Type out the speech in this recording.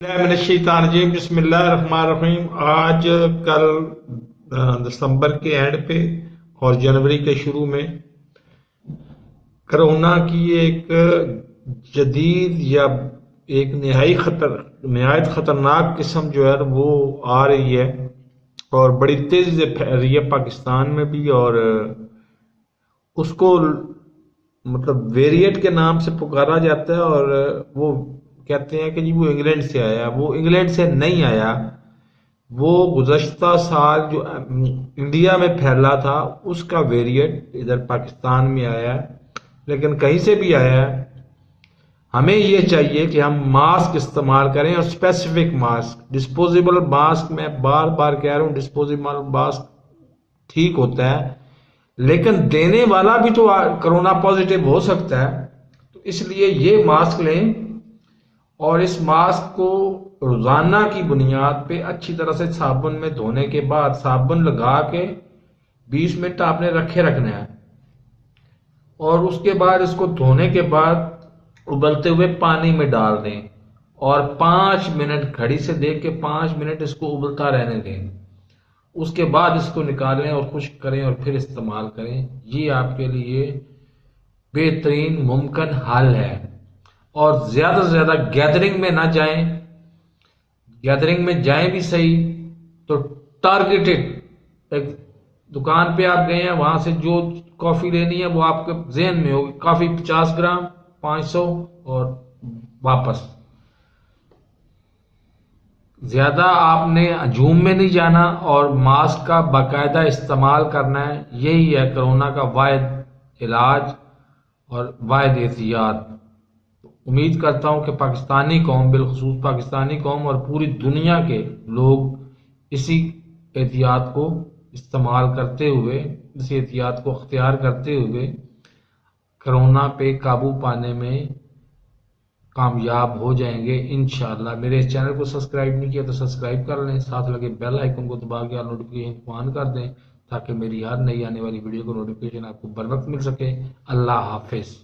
मिनश्शैतानिर्रजीम बिस्मिल्लाहिर्रहमानिर्रहीम। आज कल दिसंबर के एंड पे और जनवरी के शुरू में कोरोना की एक जदीद या एक नहायत खतरनाक किस्म जो है वो आ रही है और बड़ी तेजी से फैल रही है पाकिस्तान में भी। और उसको मतलब वेरिएंट के नाम से पुकारा जाता है और वो कहते हैं कि जी वो इंग्लैंड से आया। वो इंग्लैंड से नहीं आया, वो गुज़श्ता साल जो इंडिया में फैला था उसका वेरिएंट इधर पाकिस्तान में आया है। लेकिन कहीं से भी आया है, हमें ये चाहिए कि हम मास्क इस्तेमाल करें और स्पेसिफिक मास्क। डिस्पोजेबल मास्क, मैं बार बार कह रहा हूँ, डिस्पोजेबल मास्क ठीक होता है लेकिन देने वाला भी तो कोरोना पॉजिटिव हो सकता है। तो इसलिए ये मास्क लें और इस मास्क को रोजाना की बुनियाद पे अच्छी तरह से साबुन में धोने के बाद साबुन लगा के 20 मिनट आपने रखना है और उसके बाद इसको धोने के बाद उबलते हुए पानी में डाल दें और 5 मिनट घड़ी से देख के 5 मिनट इसको उबलता रहने दें। उसके बाद इसको निकालें और खुश्क करें और फिर इस्तेमाल करें। ये आपके लिए बेहतरीन मुमकिन हल है। और ज्यादा से ज्यादा गैदरिंग में ना जाएं, गैदरिंग में जाएं भी सही तो टारगेटेड एक दुकान पे आप गए हैं, वहां से जो कॉफी लेनी है वो आपके जहन में होगी, कॉफी 50 ग्राम 500 और वापस। ज्यादा आपने हजूम में नहीं जाना और मास्क का बाकायदा इस्तेमाल करना है। यही है कोरोना का वाहिद इलाज और वाहिद एहतियात। उम्मीद करता हूं कि पाकिस्तानी कौम, बिलखुसूस पाकिस्तानी कौम और पूरी दुनिया के लोग इसी एहतियात को इस्तेमाल करते हुए, इस एहतियात को अख्तियार करते हुए कोरोना पे काबू पाने में कामयाब हो जाएंगे इंशाअल्लाह। मेरे इस चैनल को सब्सक्राइब नहीं किया तो सब्सक्राइब कर लें, साथ लगे बेल आइकन को दबा के नोटिफिकेशन ऑन कर दें ताकि मेरी हर नई आने वाली वीडियो को नोटिफिकेशन आपको बर वक्त मिल सके। अल्लाह हाफिज।